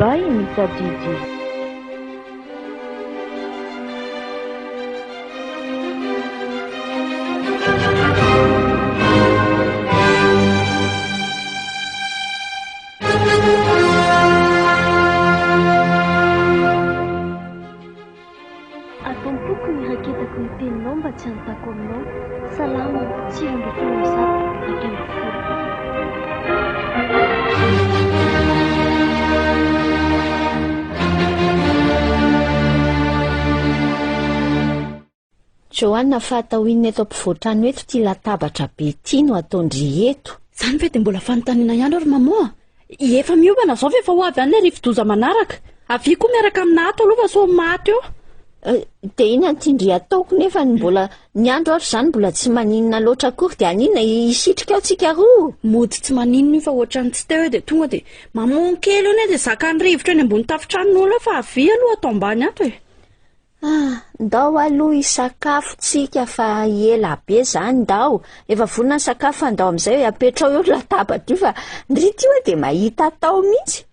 Bye, Mr. Gigi. Atompoko ny raketako ny teninao mba tsy hanontako aminao. Salama, tsy androtra mizato raketako folo. Joanna fatao inona eto ampivoatrano eto ty latabatra be ty no ataondry eto. Zany ve dia mbola fanontaniana ihany ary mamoa? Efa miobana zao ve fa ho avy any ilay rivo-doza manaraka? Avy koa miaraka amina ato aloha fa so maty eo. Dia inona tindry ataoko nefa mbola ny andro ary zany mbola tsy maninona loatra akory dia anina isitrika ao tsika roa. Mody tsy maninona io fa ohatrany tsy teo dia tonga dia mamoa kely eo dia zaka ny rivotra eny ambony tafitranon'olona fa avy aloha atao ambany ato e. Ndao aloha isakafotsika fa ela be zany ndao. Efa vonona ny sakafo andao amin'izay hoe apetrao eo latabatra io fa ndrity io dia mahita atao mihitsy.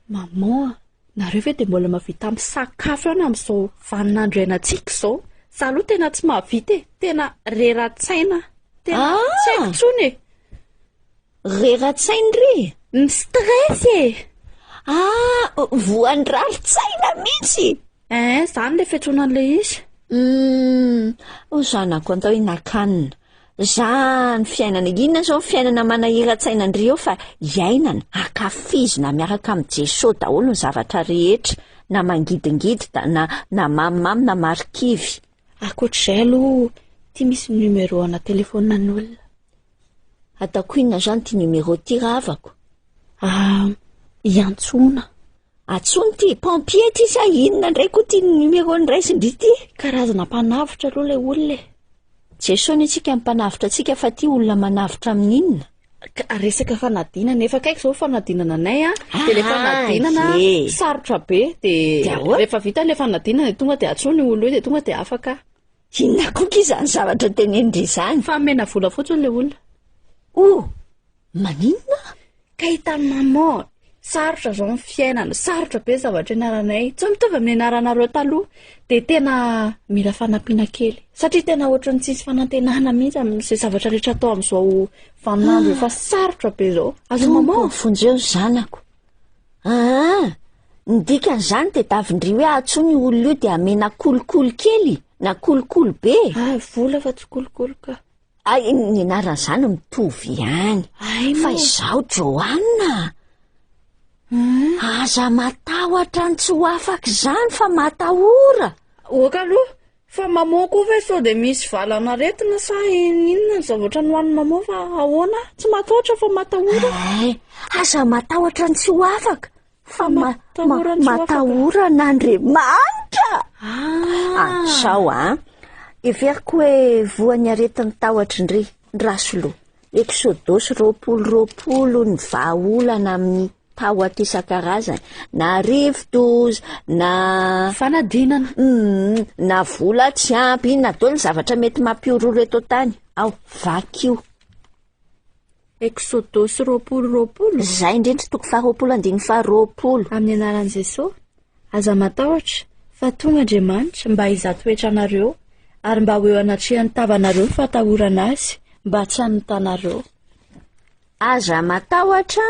Mamoa, nareo ve dia mbola mahavita amin'ny sakafo ihany amin'izao vaninandro iainantsika izao? Za aloha tena tsy mahavita e, tena reratsaina, tena tsy haiko intsony e. Reratsaina ry? Ny stress e. Voandraritsaina mihitsy. Zany ilay fiantsoanan'ilay izy. Ho zanako andao hinan-kanina. Zany fiainana inona zao fiainana manahiran-tsaina andrio fa iainana akafizina miaraka amin'ny Jesosy daholo ny zavatra rehetra, na mangidingidy na mamimamy na marikivy. Ankoatr'izay aloha ty misy numéro ana telefonan'olona. Ataoko inona zany ty numéro ty ravako? Iantsona. Atsony ty pompier ty sa inona ndray koa ty numéro ny raisindry ty? Karazana mpanavitra aloha ilay olona. Jesosy antsika mpanavitra atsika fa ty olona manavitra amin'inona? Resaka fanadinana nefa kaiky zao fanadinana anay dia ilay fanadinana sarotra be dia rehefa vita ilay fanadinana dia tonga dia atsony olo io dia tonga dia afaka. Inona koa izany zavatra tenenindry izany? Fa mena vola fotsiny ilay olona. Maninona? Ka hitany maman, sarotra zao ny fiainana, sarotra be zavatra ianaranay. Tsy mitovy amin'ny ianaranareo taloha dia tena mila fanampiana kely. Satria tena ohatrany tsisy fanantenana mihitsy amin'izay zavatra rehetra atao amin'izao vaninandro efa sarotra be zao. Azo maman fonjeo zanako. Ny dikan'izany dia tavindry hoe atsony olona io dia amena kolokolo kely na kolokolo be. Vola fa tsy kolokolo ka. Ny anaran'izany mitovy ihany. Fa izao Joanna, aza matahotra ny tsy ho afaka izany fa matahora. Oka aloha, fa mamoa koa ve sao dia misy valana retina sa inona ny zavatra nohan'ny mamoa fa ahoana? Tsy matahotra fa matahora. Aza matahotra ny tsy ho afaka fa matahora n'Andriamanitra. Sao everiko hoe voan'ny aretin'ny tahotrindry ny rasoloha. Exodosy 20 ny vahaolana amin'ny tahotra isan-karazany, na rivo-doza na fanadinana, na vola tsy ampy, na daholo ny zavatra mety mampioroa eto tany. Vakio. Exodosy 20. Zay indrindra toko 20:20. Amin'ny anaran'i Jesosy, aza matahotra fa tonga Andriamanitra mba hizato-toetra anareo ary mba ho eo anatrehany tavanareo ny fatahorana azy mba tsy hanotanareo. Aza matahotra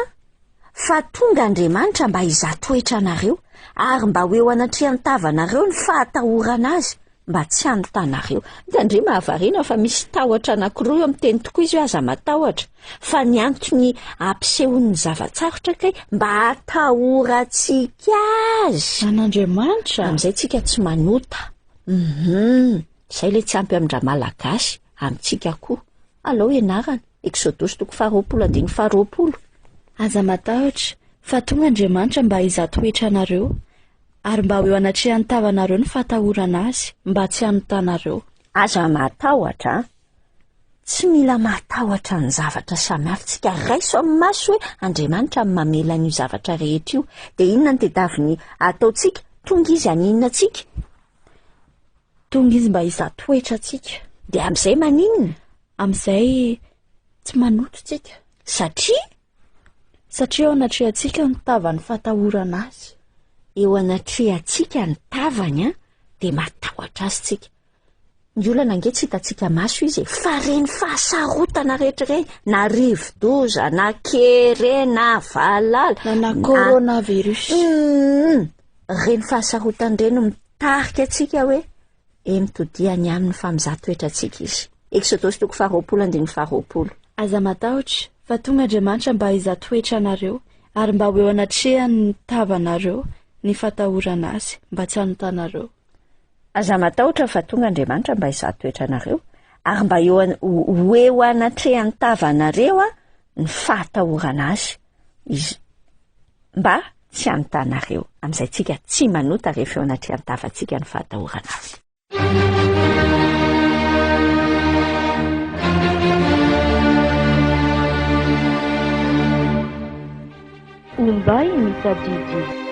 fa tonga Andriamanitra mba hizato-toetra anareo ary mba ho eo anatrehany tavanareo ny fatahorana azy mba tsy hanotanareo. Dia mahavariana fa misy tahotra anankiroa eo amin'ny teny tokoa izy hoe aza matahotra, fa ny antony ampisehoan'ny zavatsarotra kay mba hatahorantsika azy an'Andriamanitra. Amin'izay tsika tsy manota. Izay ilay tsy ampy amin'ny malagasy amintsika koa. Alao ianarana Exodosy 20:20. Aza matahotra fa tonga Andriamanitra mba hizato-toetra anareo ary mba ho eo anatrehany tavanareo ny fatahorana azy mba tsy hanotanareo. Aza matahotra, tsy mila matahotra ny zavatra samihafa. Tsika raiso amin'ny maso hoe Andriamanitra mamela an'io zavatra rehetra io. Dia inona ny tedaviny ataontsika? Tonga izy haninona tsika? Tonga izy mba hizato-toetra atsika. Dia amin'izay maninona? Amin'izay tsy manoto tsika. Satria ao anatrehantsika ny tavan'ny fatahorana azy. eo anatrehantsika ny tavany a dia matahotra azy tsika. Ny olana ange tsy hitantsika maso izy fa reny fahasarotana rehetrareny na rivo-doza na kere na valala na coronavirus reny fahasarotana reny mitarika atsika hoe mitodiany amin'ny famizahtoetra atsika izy. Exodosy 20:20. aza matahotra fa tonga Andriamanitra mba hiza-toetra anareo ary mba ho eo anatrehany ny tavanareo ny fatahorana azy mba tsy hanotanareo. Aza matahotra fa tonga Andriamanitra mba hiza-toetra anareo ary mba ho eo anatrehany tavanareo a ny fahatahorana azy izy mba tsy hanotanareo. Amin'izay tsika tsy manota rehefa eo anatrehany tavantsika ny fahatahorana azy. Umbai misadidi.